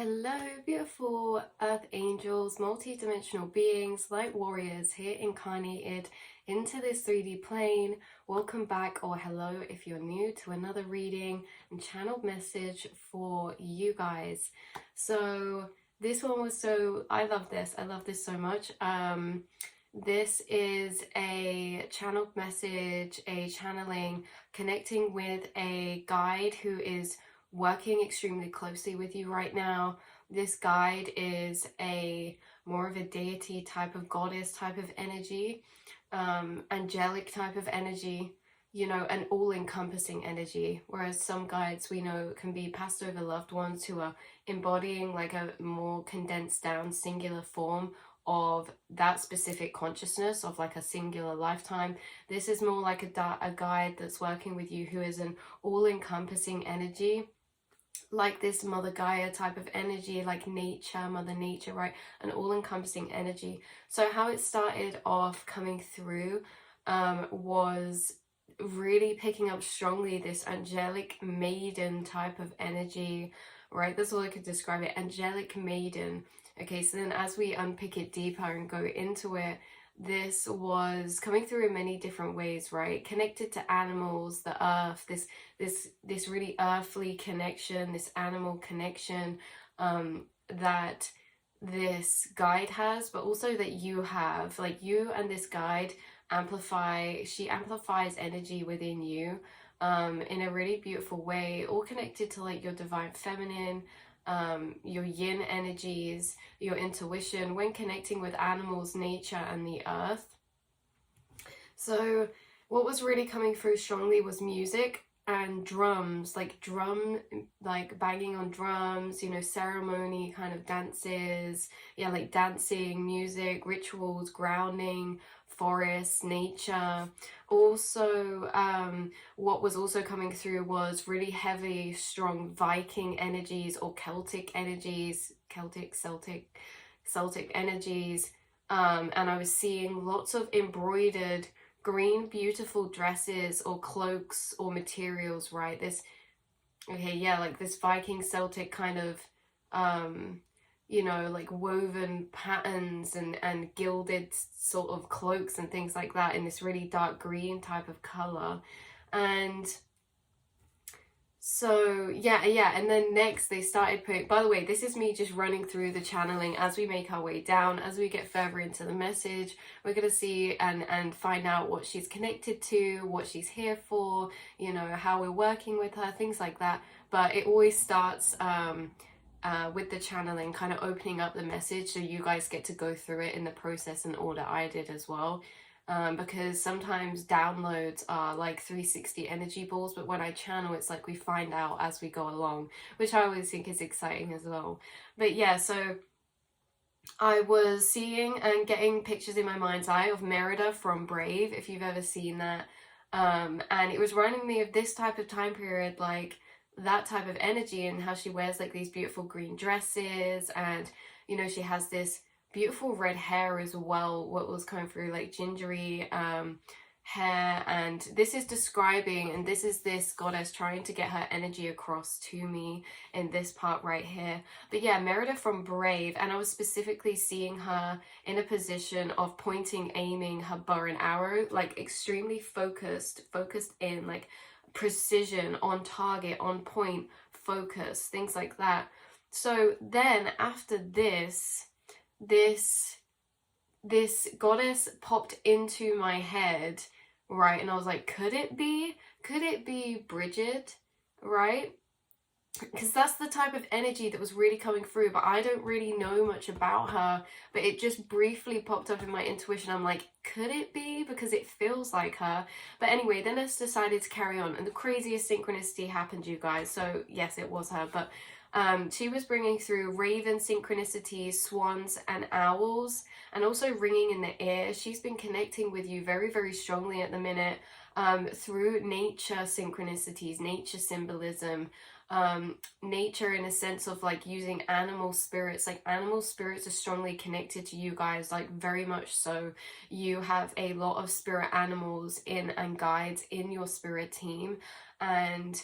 Hello, beautiful earth angels, multi-dimensional beings, light warriors here incarnated into this 3D plane. Welcome back, or hello if you're new, to another reading and channeled message for you guys. So this one was I love this so much. This is a channeled message, a channeling, connecting with a guide who is working extremely closely with you right now. This guide is more of a deity type of goddess type of energy, angelic type of energy, you know, an all-encompassing energy, whereas some guides we know can be passed over loved ones who are embodying like a more condensed down singular form of that specific consciousness of like a singular lifetime. This is more like a guide that's working with you who is an all-encompassing energy, like this Mother Gaia type of energy, like nature, Mother Nature, right? An all-encompassing energy. So how it started off coming through was really picking up strongly this angelic maiden type of energy, right? That's all I could describe it, angelic maiden. Okay, so then as we unpick it deeper and go into it, this was coming through in many different ways, right? Connected to animals, the earth, this really earthly connection, this animal connection that this guide has, but also that you have. Like, you and this guide she amplifies energy within you in a really beautiful way, all connected to like your divine feminine, your yin energies, your intuition when connecting with animals, nature, and the earth. So what was really coming through strongly was music and drums, like banging on drums, you know, ceremony kind of dances, yeah, like dancing, music, rituals, grounding, forest, nature. Also, what was also coming through was really heavy, strong Viking energies or Celtic energies, Celtic energies. And I was seeing lots of embroidered green beautiful dresses or cloaks or materials, right? Like this Viking Celtic kind of you know, like woven patterns and gilded sort of cloaks and things like that in this really dark green type of color. And so yeah, and then next they started putting, by the way, this is me just running through the channeling as we make our way down. As we get further into the message, we're going to see and find out what she's connected to, what she's here for, you know, how we're working with her, things like that. But it always starts with the channeling, kind of opening up the message so you guys get to go through it in the process and order I did as well. Because sometimes downloads are like 360 energy balls, but when I channel, it's like we find out as we go along, which I always think is exciting as well. But yeah, so I was seeing and getting pictures in my mind's eye of Merida from Brave, if you've ever seen that. And it was reminding me of this type of time period, like that type of energy, and how she wears like these beautiful green dresses, and you know, she has this beautiful red hair as well, what was coming through, like gingery hair. And this is describing, and this is this goddess trying to get her energy across to me in this part right here. But yeah, Merida from Brave, and I was specifically seeing her in a position of pointing, aiming her bow and arrow, like extremely focused in, like precision, on target, on point, focus, things like that. So then after this goddess popped into my head, right? And I was like, could it be Bridgid, right? Because that's the type of energy that was really coming through, but I don't really know much about her, but it just briefly popped up in my intuition. I'm like, could it be? Because it feels like her. But anyway, then I just decided to carry on, and the craziest synchronicity happened, you guys. So yes, it was her, but she was bringing through raven synchronicities, swans and owls, and also ringing in the air. She's been connecting with you very, very strongly at the minute through nature synchronicities, nature symbolism, nature in a sense of like using animal spirits. Like animal spirits are strongly connected to you guys, like very much so. You have a lot of spirit animals and guides in your spirit team, and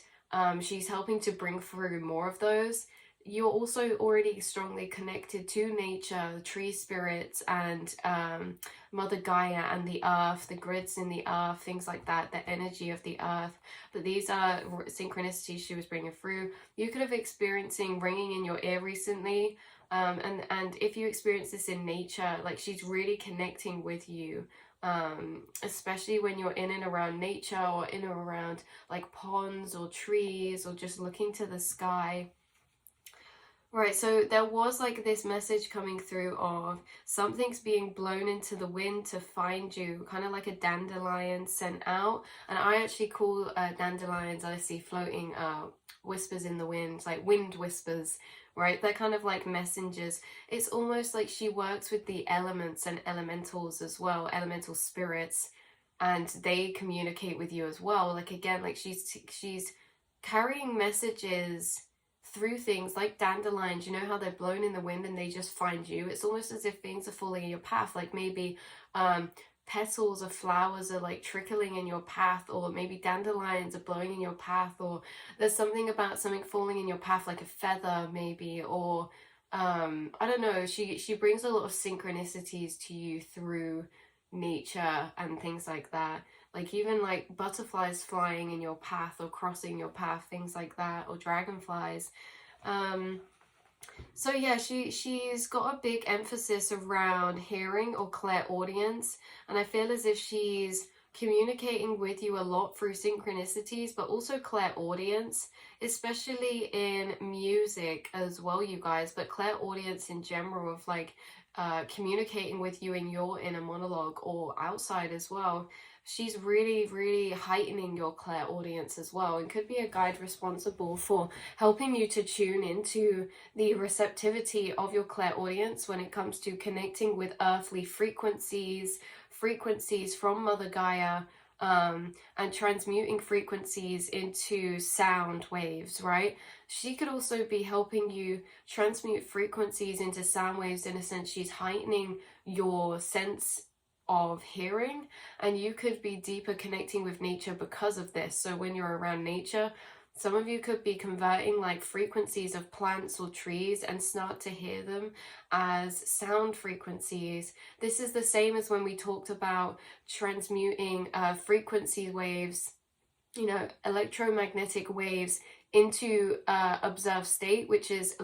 she's helping to bring through more of those. you're also already strongly connected to nature, tree spirits, and Mother Gaia and the earth, the grids in the earth, things like that, the energy of the earth. But these are synchronicities she was bringing through. You could have experiencing ringing in your ear recently, and if you experience this in nature, like she's really connecting with you. Especially when you're in and around nature, or in or around like ponds or trees, or just looking to the sky. Right, so there was like this message coming through of something's being blown into the wind to find you, kind of like a dandelion sent out. And I actually call dandelions, I see floating whispers in the wind, like wind whispers, right? They're kind of like messengers. It's almost like she works with the elements and elementals as well, elemental spirits, and they communicate with you as well. Like again, like she's carrying messages through things like dandelions. You know how they're blown in the wind and they just find you? It's almost as if things are falling in your path, like maybe petals of flowers are like trickling in your path, or maybe dandelions are blowing in your path, or there's something about something falling in your path, like a feather maybe, or I don't know. She brings a lot of synchronicities to you through nature and things like that, like even like butterflies flying in your path or crossing your path, things like that, or dragonflies. So yeah, she's got a big emphasis around hearing or clairaudience, and I feel as if she's communicating with you a lot through synchronicities, but also clairaudience, especially in music as well, you guys, but clairaudience in general, of like communicating with you in your inner monologue or outside as well. She's really, really heightening your clairaudience as well, and could be a guide responsible for helping you to tune into the receptivity of your clairaudience when it comes to connecting with earthly frequencies from Mother Gaia, and transmuting frequencies into sound waves, right? She could also be helping you transmute frequencies into sound waves. In a sense, she's heightening your sense of hearing, and you could be deeper connecting with nature because of this. So when you're around nature, some of you could be converting like frequencies of plants or trees and start to hear them as sound frequencies. This is the same as when we talked about transmuting frequency waves, you know, electromagnetic waves into observed state, which is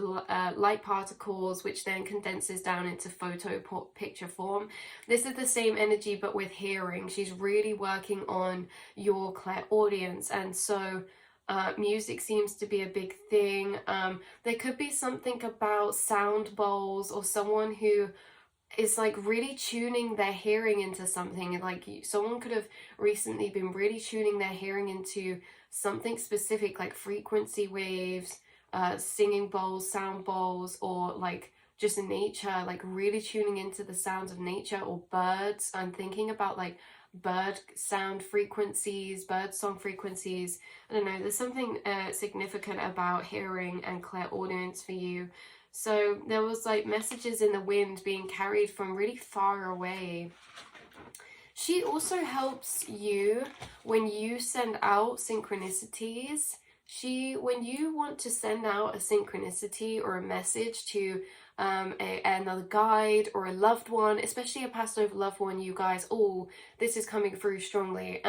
light particles, which then condenses down into photo picture form. This is the same energy, but with hearing. She's really working on your clairaudience, and so music seems to be a big thing. There could be something about sound bowls, or someone who is like really tuning their hearing into something. Like someone could have recently been really tuning their hearing into something specific, like frequency waves, singing bowls, sound bowls, or like just nature, like really tuning into the sounds of nature, or birds. I'm thinking about like bird sound frequencies, bird song frequencies. I don't know, there's something significant about hearing and clairaudience for you. So there was like messages in the wind being carried from really far away. She also helps you when you send out synchronicities. When you want to send out a synchronicity or a message to another guide or a loved one, especially a passed over loved one, you guys, this is coming through strongly.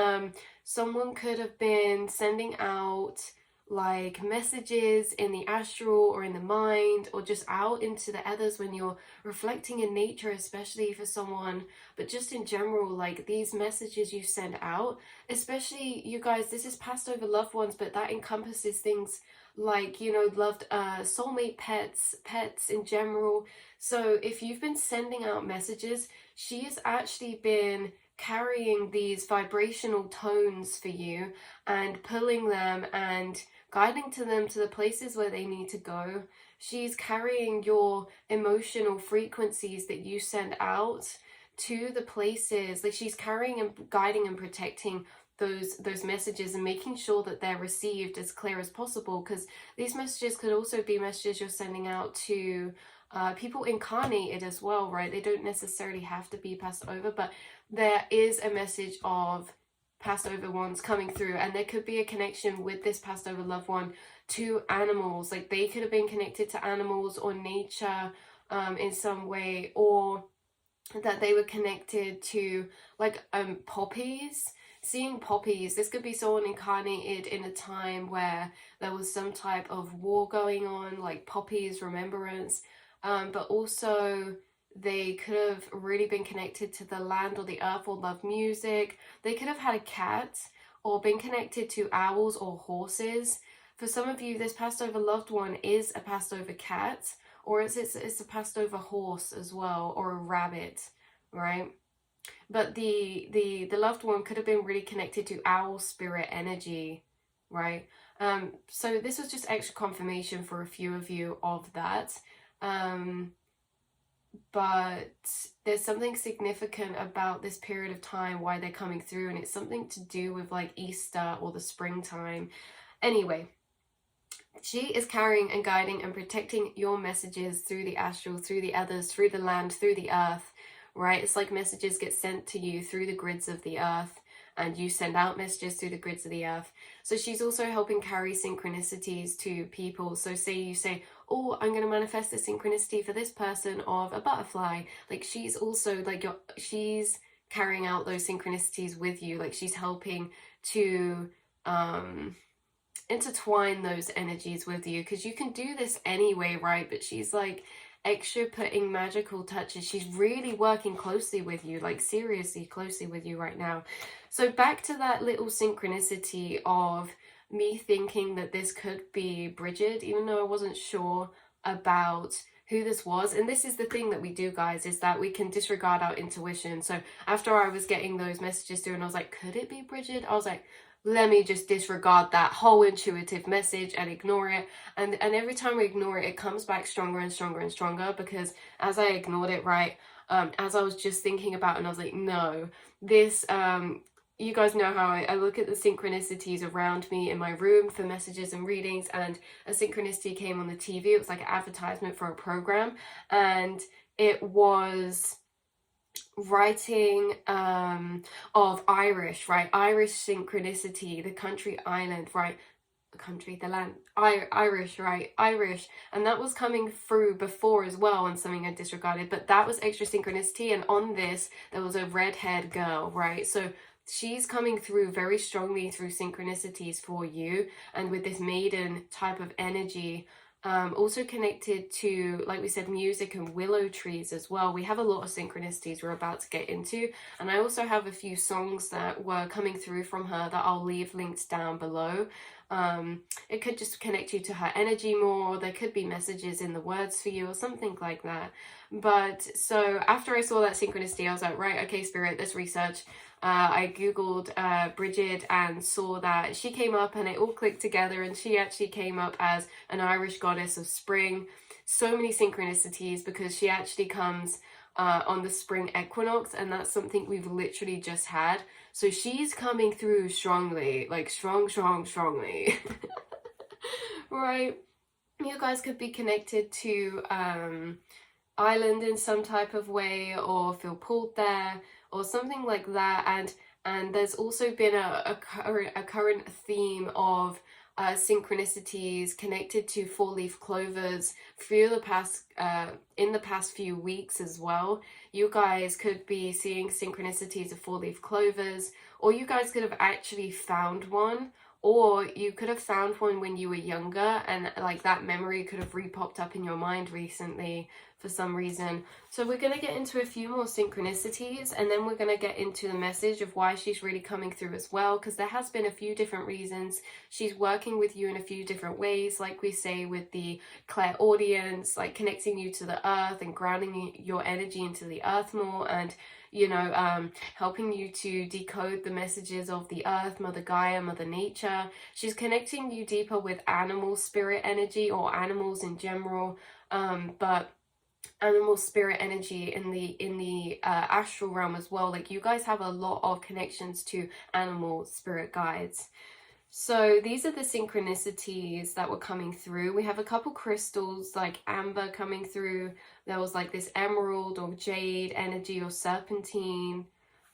Someone could have been sending out like messages in the astral or in the mind, or just out into the others when you're reflecting in nature, especially for someone, but just in general, like these messages you send out, especially you guys, this is passed over loved ones, but that encompasses things like, you know, loved soulmate pets in general. So if you've been sending out messages, she has actually been carrying these vibrational tones for you and pulling them and guiding to them to the places where they need to go. She's carrying your emotional frequencies that you send out to the places, like she's carrying and guiding and protecting those messages and making sure that they're received as clear as possible, because these messages could also be messages you're sending out to people incarnated as well, right? They don't necessarily have to be passed over, but there is a message of passed over ones coming through, and there could be a connection with this passed over loved one to animals. Like they could have been connected to animals or nature in some way, or that they were connected to like poppies. Seeing poppies, this could be someone incarnated in a time where there was some type of war going on, like poppies, remembrance, but also they could have really been connected to the land or the earth or love music. They could have had a cat or been connected to owls or horses. For some of you, this passed over loved one is a passed over cat, or it's a passed over horse as well, or a rabbit, right? But the loved one could have been really connected to owl spirit energy, right? So this was just extra confirmation for a few of you of that. But there's something significant about this period of time, why they're coming through, and it's something to do with like Easter or the springtime. Anyway, she is carrying and guiding and protecting your messages through the astral, through the others, through the land, through the earth, right? It's like messages get sent to you through the grids of the earth, and you send out messages through the grids of the earth. So she's also helping carry synchronicities to people. So say you say, oh, I'm going to manifest a synchronicity for this person of a butterfly. Like she's also like she's carrying out those synchronicities with you. Like she's helping to intertwine those energies with you, because you can do this anyway, right? But she's like extra putting magical touches. She's really working closely with you, like seriously closely with you right now. So back to that little synchronicity of me thinking that this could be Bridgid, even though I wasn't sure about who this was. And this is the thing that we do, guys, is that we can disregard our intuition. So after I was getting those messages through and I was like, could it be Bridgid? I was like, let me just disregard that whole intuitive message and ignore it. And every time we ignore it, it comes back stronger and stronger and stronger, because as I ignored it, right, as I was just thinking about it, and I was like, no, this, you guys know how I look at the synchronicities around me in my room for messages and readings, and a synchronicity came on the TV. It was like an advertisement for a program, and it was writing of Irish, right? Irish synchronicity, the country, island, right? The country, the land, Irish, right? Irish. And that was coming through before as well, and something I disregarded, but that was extra synchronicity. And on this, there was a red-haired girl, right? So she's coming through very strongly through synchronicities for you, and with this maiden type of energy. Also connected to, like we said, music and willow trees as well. We have a lot of synchronicities we're about to get into, and I also have a few songs that were coming through from her that I'll leave links down below. It could just connect you to her energy more. There could be messages in the words for you or something like that. But so after I saw that synchronicity, I was like, right, okay, Spirit, let's research. I googled Bridgid and saw that she came up, and it all clicked together, and she actually came up as an Irish goddess of spring. So many synchronicities, because she actually comes on the spring equinox, and that's something we've literally just had. So she's coming through strongly, like strongly. Right? You guys could be connected to island in some type of way, or feel pulled there, or something like that. And there's also been a current theme of synchronicities connected to four-leaf clovers through the past in the past few weeks as well. You guys could be seeing synchronicities of four-leaf clovers, or you guys could have actually found one, or you could have found one when you were younger, and like that memory could have re-popped up in your mind recently for some reason. So we're going to get into a few more synchronicities, and then we're going to get into the message of why she's really coming through as well, because there has been a few different reasons. She's working with you in a few different ways, like we say with the clairaudience, like connecting you to the earth and grounding your energy into the earth more, and you know, helping you to decode the messages of the earth, Mother Gaia, Mother Nature. She's connecting you deeper with animal spirit energy, or animals in general, but animal spirit energy in the astral realm as well. Like you guys have a lot of connections to animal spirit guides. So these are the synchronicities that were coming through. We have a couple crystals like amber coming through. There was like this emerald or jade energy or serpentine.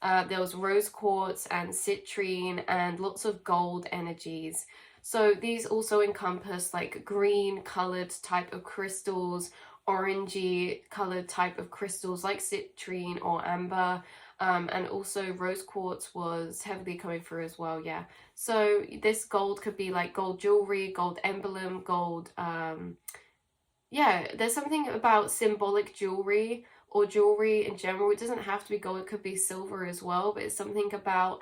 There was rose quartz and citrine, and lots of gold energies. So these also encompass like green colored type of crystals, orangey colored type of crystals like citrine or amber, and also rose quartz was heavily coming through as well. Yeah, so this gold could be like gold jewelry, gold emblem, gold, yeah, there's something about symbolic jewelry or jewelry in general. It doesn't have to be gold, it could be silver as well, but it's something about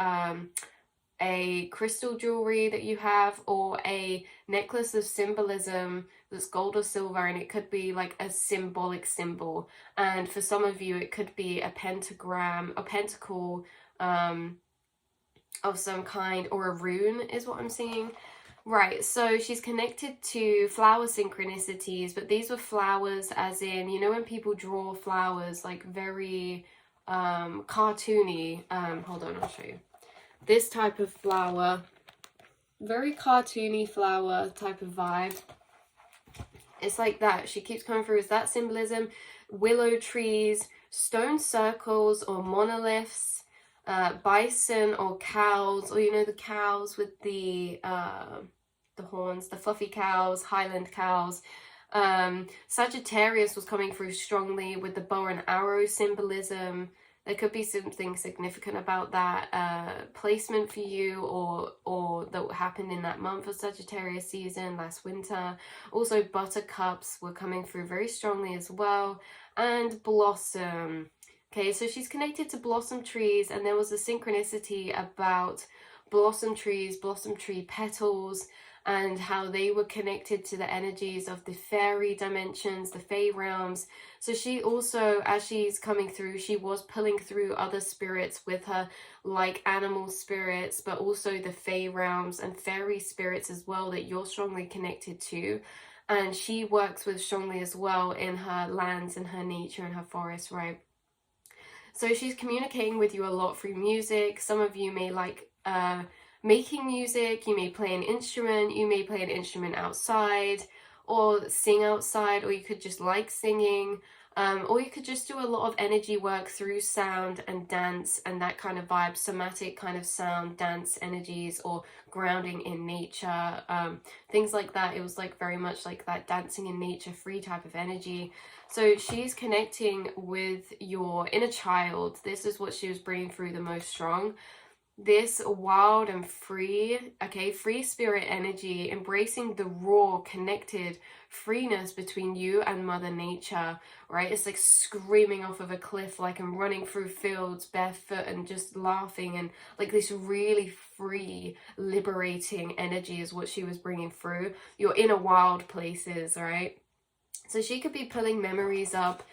a crystal jewelry that you have, or a necklace of symbolism that's gold or silver, and it could be like a symbolic symbol. And for some of you it could be a pentagram, a pentacle of some kind, or a rune is what I'm seeing. Right, so she's connected to flower synchronicities, but these were flowers as in, you know, when people draw flowers like very cartoony. Hold on, I'll show you. This type of flower, very cartoony flower type of vibe. It's like that. She keeps coming through as that symbolism. Willow trees, stone circles or monoliths, bison or cows, or you know, the cows with the horns, the fluffy cows, Highland cows. Sagittarius was coming through strongly with the bow and arrow symbolism. There could be something significant about that placement for you, or that happened in that month of Sagittarius season last winter. Also buttercups were coming through very strongly as well, and blossom. Okay, so she's connected to blossom trees, and there was a synchronicity about blossom trees, blossom tree petals, and how they were connected to the energies of the fairy dimensions, the fae realms. So she also, as she's coming through, she was pulling through other spirits with her, like animal spirits, but also the fae realms and fairy spirits as well that you're strongly connected to. And she works with strongly as well in her lands and her nature and her forest, right? So she's communicating with you a lot through music. Some of you may like making music, you may play an instrument, you may play an instrument outside or sing outside, or you could just like singing, or you could just do a lot of energy work through sound and dance and that kind of vibe, somatic kind of sound, dance energies, or grounding in nature, things like that. It was like very much like that dancing in nature, free type of energy. So she's connecting with your inner child. This is what she was bringing through the most strong. This wild and free, okay, free spirit energy, embracing the raw, connected freeness between you and Mother Nature, right? It's like screaming off of a cliff, like, and running through fields barefoot and just laughing, and like this really free, liberating energy is what she was bringing through your inner wild places, right? So she could be pulling memories up.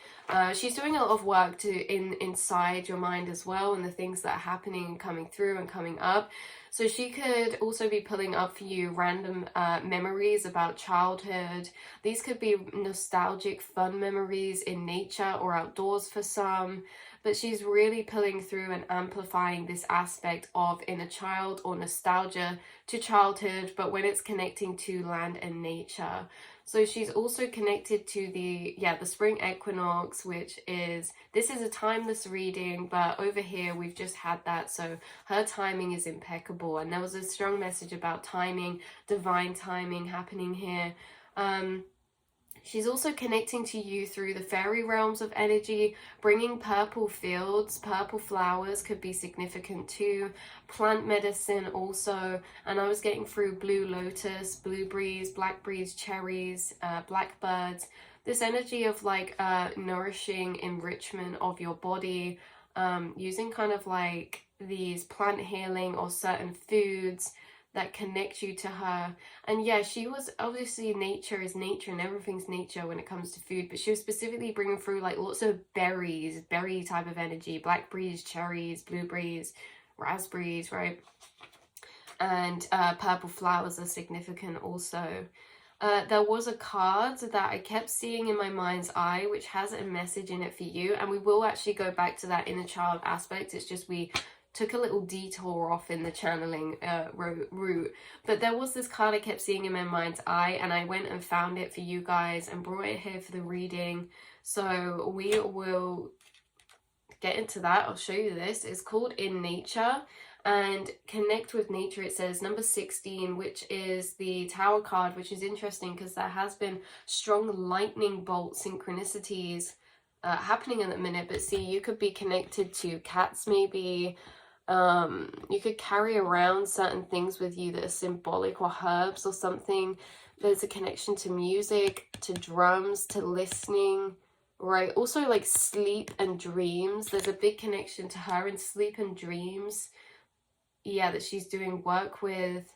She's doing a lot of work inside your mind as well, and the things that are happening and coming through and coming up. So she could also be pulling up for you random memories about childhood. These could be nostalgic, fun memories in nature or outdoors for some. But she's really pulling through and amplifying this aspect of inner child or nostalgia to childhood, but when it's connecting to land and nature. So she's also connected to the spring equinox, which is, this is a timeless reading, but over here we've just had that, so her timing is impeccable. And there was a strong message about timing, divine timing happening here. She's also connecting to you through the fairy realms of energy, bringing purple fields, purple flowers could be significant too, plant medicine also, and I was getting through blue lotus, blueberries, blackberries, cherries, blackbirds, this energy of like nourishing enrichment of your body, using kind of like these plant healing or certain foods that connect you to her. And yeah, she was obviously, nature is nature and everything's nature when it comes to food, but she was specifically bringing through like lots of berries, berry type of energy, blackberries, cherries, blueberries, raspberries, right? And purple flowers are significant also. There was a card that I kept seeing in my mind's eye which has a message in it for you, and we will actually go back to that inner child aspect. It's just we took a little detour off in the channeling route, but there was this card I kept seeing in my mind's eye, and I went and found it for you guys and brought it here for the reading. So we will get into that. I'll show you this. It's called In Nature, and connect with nature. It says number 16, which is the Tower card, which is interesting because there has been strong lightning bolt synchronicities happening in a minute. But see, you could be connected to cats maybe. You could carry around certain things with you that are symbolic, or herbs or something. There's a connection to music, to drums, to listening, right? Also like sleep and dreams. There's a big connection to her in sleep and dreams. Yeah, that she's doing work with,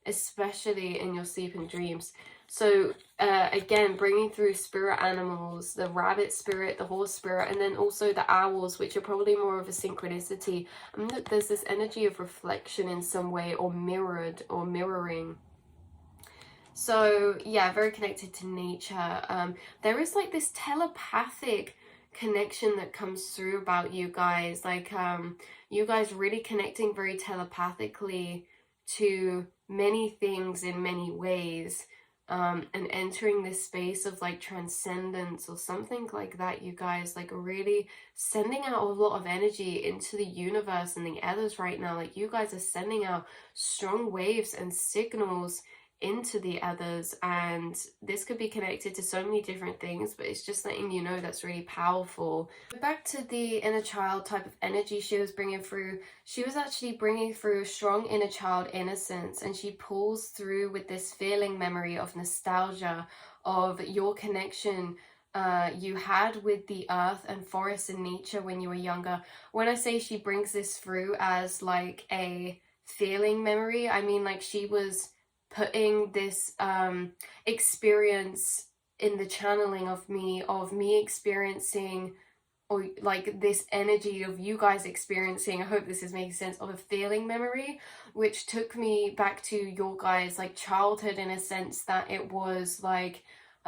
especially in your sleep and dreams. So again, bringing through spirit animals, the rabbit spirit, the horse spirit, and then also the owls, which are probably more of a synchronicity. And look, there's this energy of reflection in some way, or mirrored, or mirroring. So yeah, very connected to nature. There is like this telepathic connection that comes through about you guys, like you guys really connecting very telepathically to many things in many ways, and entering this space of like transcendence or something like that. You guys like really sending out a lot of energy into the universe and the others right now. Like you guys are sending out strong waves and signals into the others, and this could be connected to so many different things, but it's just letting you know that's really powerful. Back to the inner child type of energy she was bringing through. She was actually bringing through a strong inner child innocence, and she pulls through with this feeling memory of nostalgia of your connection you had with the earth and forest and nature when you were younger. When I say she brings this through as like a feeling memory, I mean like she was putting this experience in the channeling of me experiencing, or like this energy of you guys experiencing, I hope this is making sense, of a feeling memory, which took me back to your guys like childhood, in a sense that it was like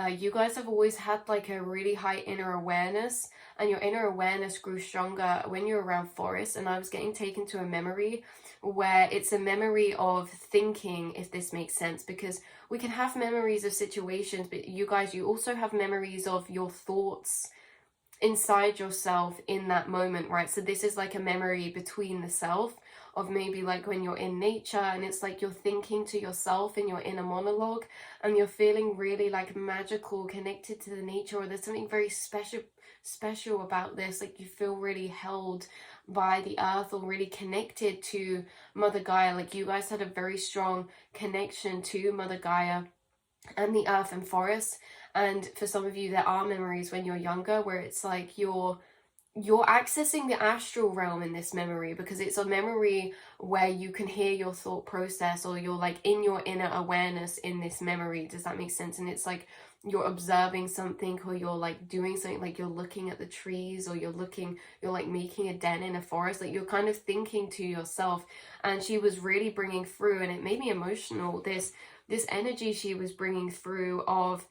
you guys have always had like a really high inner awareness, and your inner awareness grew stronger when you're around forest. And I was getting taken to a memory where it's a memory of thinking, if this makes sense, because we can have memories of situations, but you guys, you also have memories of your thoughts inside yourself in that moment, right? So this is like a memory between the self, of maybe like when you're in nature and it's like you're thinking to yourself in your inner monologue, and you're feeling really like magical, connected to the nature, or there's something very special about this, like you feel really held by the earth, or really connected to Mother Gaia. Like you guys had a very strong connection to Mother Gaia and the earth and forest. And for some of you, there are memories when you're younger where it's like you're accessing the astral realm in this memory, because it's a memory where you can hear your thought process, or you're like in your inner awareness in this memory. Does that make sense? And it's like you're observing something, or you're like doing something, like you're looking at the trees, or you're like making a den in a forest, like you're kind of thinking to yourself. And she was really bringing through, and it made me emotional, this energy she was bringing through of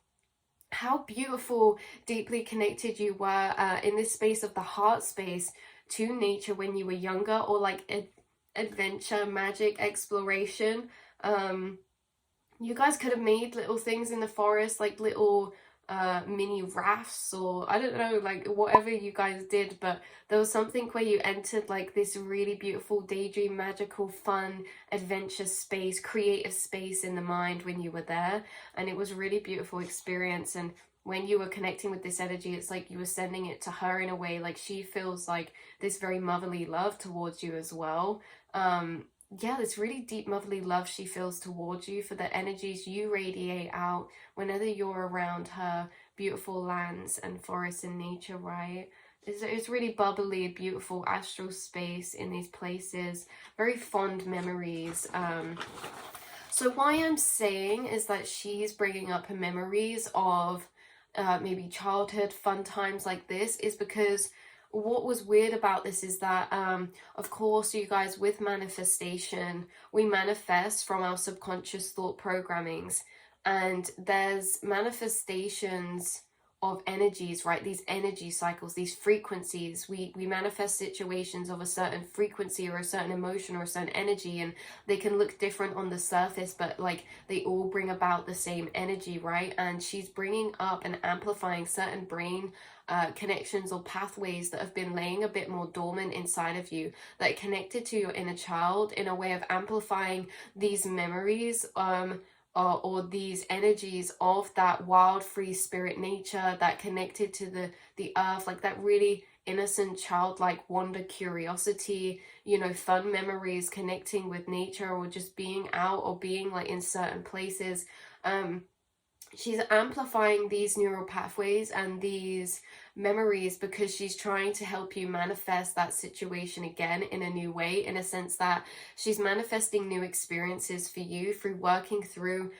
how beautiful, deeply connected you were in this space of the heart space to nature when you were younger, or like adventure, magic, exploration. You guys could have made little things in the forest, like little mini rafts, or I don't know, like whatever you guys did, but there was something where you entered like this really beautiful daydream, magical, fun, adventure space, creative space in the mind when you were there, and it was a really beautiful experience. And when you were connecting with this energy, it's like you were sending it to her in a way, like she feels like this very motherly love towards you as well. Yeah, this really deep motherly love she feels towards you for the energies you radiate out whenever you're around her beautiful lands and forests and nature, right? It's really bubbly, beautiful astral space in these places, very fond memories. So why I'm saying is that she's bringing up her memories of maybe childhood fun times like this, is because what was weird about this is that of course, you guys, with manifestation, we manifest from our subconscious thought programmings, and there's manifestations of energies, right? These energy cycles, these frequencies, we manifest situations of a certain frequency or a certain emotion or a certain energy, and they can look different on the surface, but like they all bring about the same energy, right? And she's bringing up and amplifying certain brain connections or pathways that have been laying a bit more dormant inside of you, that are connected to your inner child, in a way of amplifying these memories, or these energies of that wild, free spirit nature that connected to the earth, like that really innocent, childlike wonder, curiosity, you know, fun memories, connecting with nature, or just being out, or being like in certain places. She's amplifying these neural pathways and these memories because she's trying to help you manifest that situation again in a new way, in a sense that she's manifesting new experiences for you through working through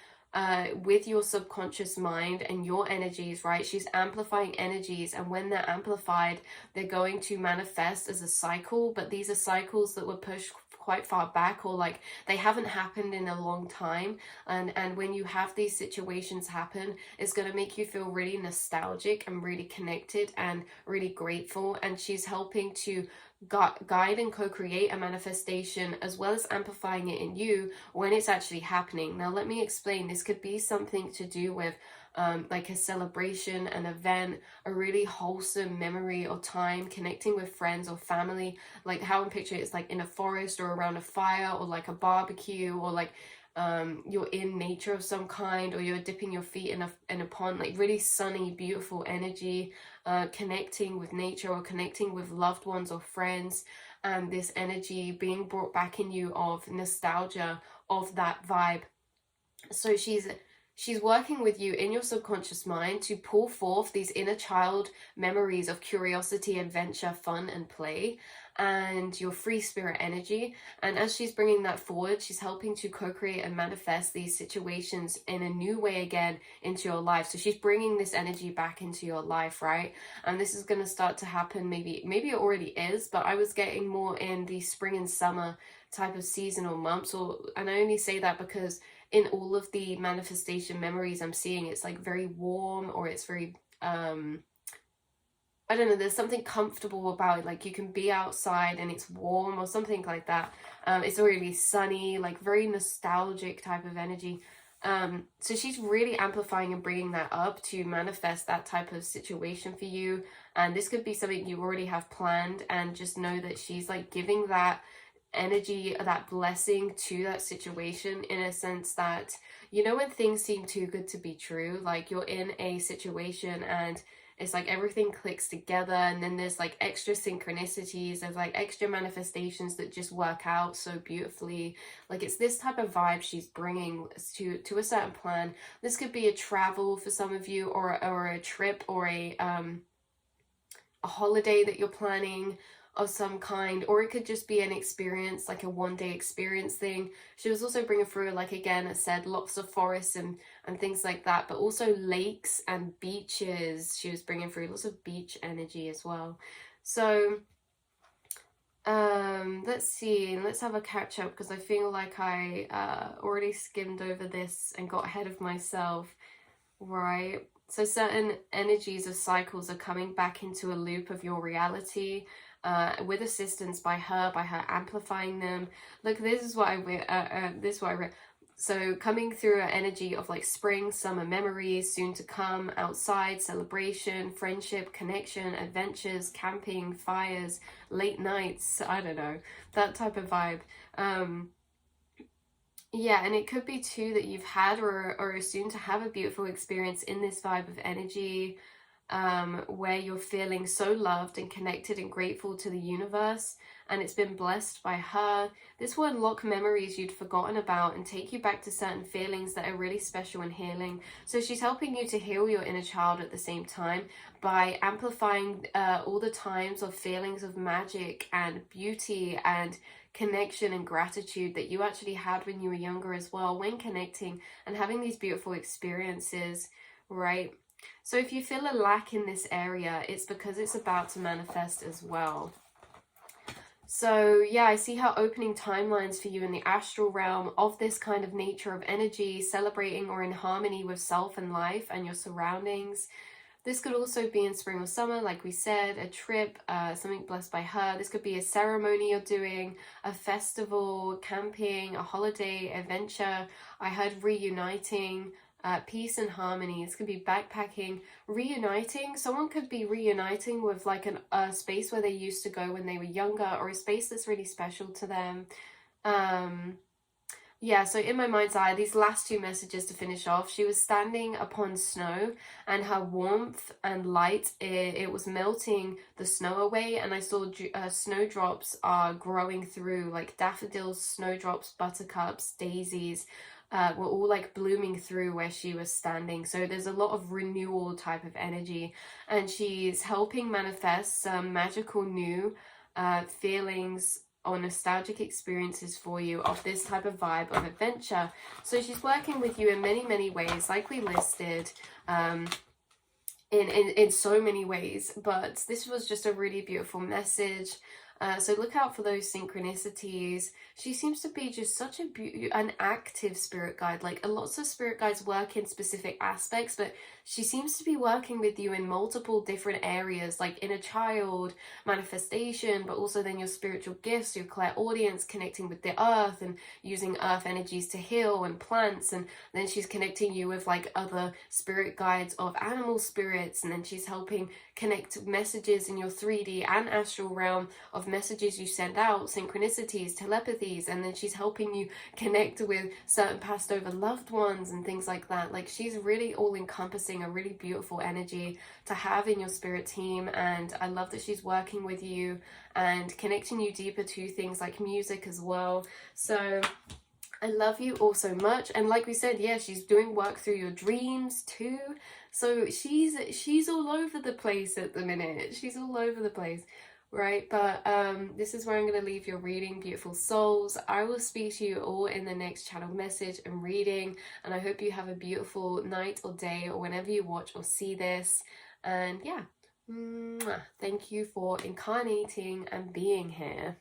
with your subconscious mind and your energies, right? She's amplifying energies, and when they're amplified, they're going to manifest as a cycle, but these are cycles that were pushed quite far back, or like they haven't happened in a long time. And when you have these situations happen, it's going to make you feel really nostalgic and really connected and really grateful. And she's helping to guide and co-create a manifestation, as well as amplifying it in you when it's actually happening. Now let me explain. This could be something to do with like a celebration, an event, a really wholesome memory or time, connecting with friends or family, like how I'm picturing it's like in a forest or around a fire, or like a barbecue, or like you're in nature of some kind, or you're dipping your feet in a pond, like really sunny, beautiful energy, connecting with nature, or connecting with loved ones or friends, and this energy being brought back in you of nostalgia of that vibe. So she's working with you in your subconscious mind to pull forth these inner child memories of curiosity, adventure, fun, and play, and your free spirit energy. And as she's bringing that forward, she's helping to co-create and manifest these situations in a new way again into your life. So she's bringing this energy back into your life, right? And this is going to start to happen, maybe it already is, but I was getting more in the spring and summer type of season or months. And I only say that because in all of the manifestation memories I'm seeing, it's like very warm, or it's very I don't know, there's something comfortable about it, like you can be outside and it's warm or something like that. It's really sunny, like very nostalgic type of energy. So she's really amplifying and bringing that up to manifest that type of situation for you. And this could be something you already have planned, and just know that she's like giving that energy, that blessing to that situation, in a sense that, you know, when things seem too good to be true, like you're in a situation and it's like everything clicks together, and then there's like extra synchronicities, there's like extra manifestations that just work out so beautifully. Like it's this type of vibe she's bringing to a certain plan. This could be a travel for some of you, or a trip, or a holiday that you're planning of some kind, or it could just be an experience, like a one-day experience thing. She was also bringing through, like again I said, lots of forests and things like that, but also lakes and beaches. She was bringing through lots of beach energy as well. So let's see, let's have a catch up, because I feel like I already skimmed over this and got ahead of myself, right? So certain energies of cycles are coming back into a loop of your reality, with assistance by her amplifying them. Look, this is what I read. So coming through an energy of like spring, summer memories, soon to come, outside, celebration, friendship, connection, adventures, camping, fires, late nights, I don't know, that type of vibe. Yeah, and it could be too that you've had or are soon to have a beautiful experience in this vibe of energy, where you're feeling so loved and connected and grateful to the universe, and it's been blessed by her. This will unlock memories you'd forgotten about and take you back to certain feelings that are really special and healing. So she's helping you to heal your inner child at the same time by amplifying all the times of feelings of magic and beauty and connection and gratitude that you actually had when you were younger as well, when connecting and having these beautiful experiences, right? So if you feel a lack in this area, it's because it's about to manifest as well. So yeah, I see how opening timelines for you in the astral realm of this kind of nature of energy, celebrating or in harmony with self and life and your surroundings. This could also be in spring or summer, like we said, a trip, something blessed by her. This could be a ceremony you're doing, a festival, camping, a holiday, adventure. I heard reuniting, peace and harmony. This could be backpacking, reuniting. Someone could be reuniting with like a space where they used to go when they were younger, or a space that's really special to them. Yeah, so in my mind's eye, these last two messages to finish off, she was standing upon snow, and her warmth and light, it was melting the snow away, and I saw snowdrops are growing through, like daffodils, snowdrops, buttercups, daisies, were all like blooming through where she was standing. So there's a lot of renewal type of energy, and she's helping manifest some magical new feelings or nostalgic experiences for you of this type of vibe of adventure. So she's working with you in many ways, like we listed, in so many ways, but this was just a really beautiful message. So look out for those synchronicities. She seems to be just such an active spirit guide. Like lots of spirit guides work in specific aspects, but she seems to be working with you in multiple different areas, like inner child, manifestation, but also then your spiritual gifts, your clairaudience, connecting with the earth and using earth energies to heal, and plants. And then she's connecting you with like other spirit guides of animal spirits, and then she's helping connect messages in your 3D and astral realm of messages you send out, synchronicities, telepathies, and then she's helping you connect with certain passed over loved ones and things like that. Like she's really all encompassing, a really beautiful energy to have in your spirit team. And I love that she's working with you and connecting you deeper to things like music as well. So I love you all so much. And like we said, yeah, she's doing work through your dreams too. So she's all over the place at the minute. She's all over the place. Right, but this is where I'm going to leave your reading, beautiful souls. I will speak to you all in the next channel message and reading, and I hope you have a beautiful night or day or whenever you watch or see this. And yeah, thank you for incarnating and being here.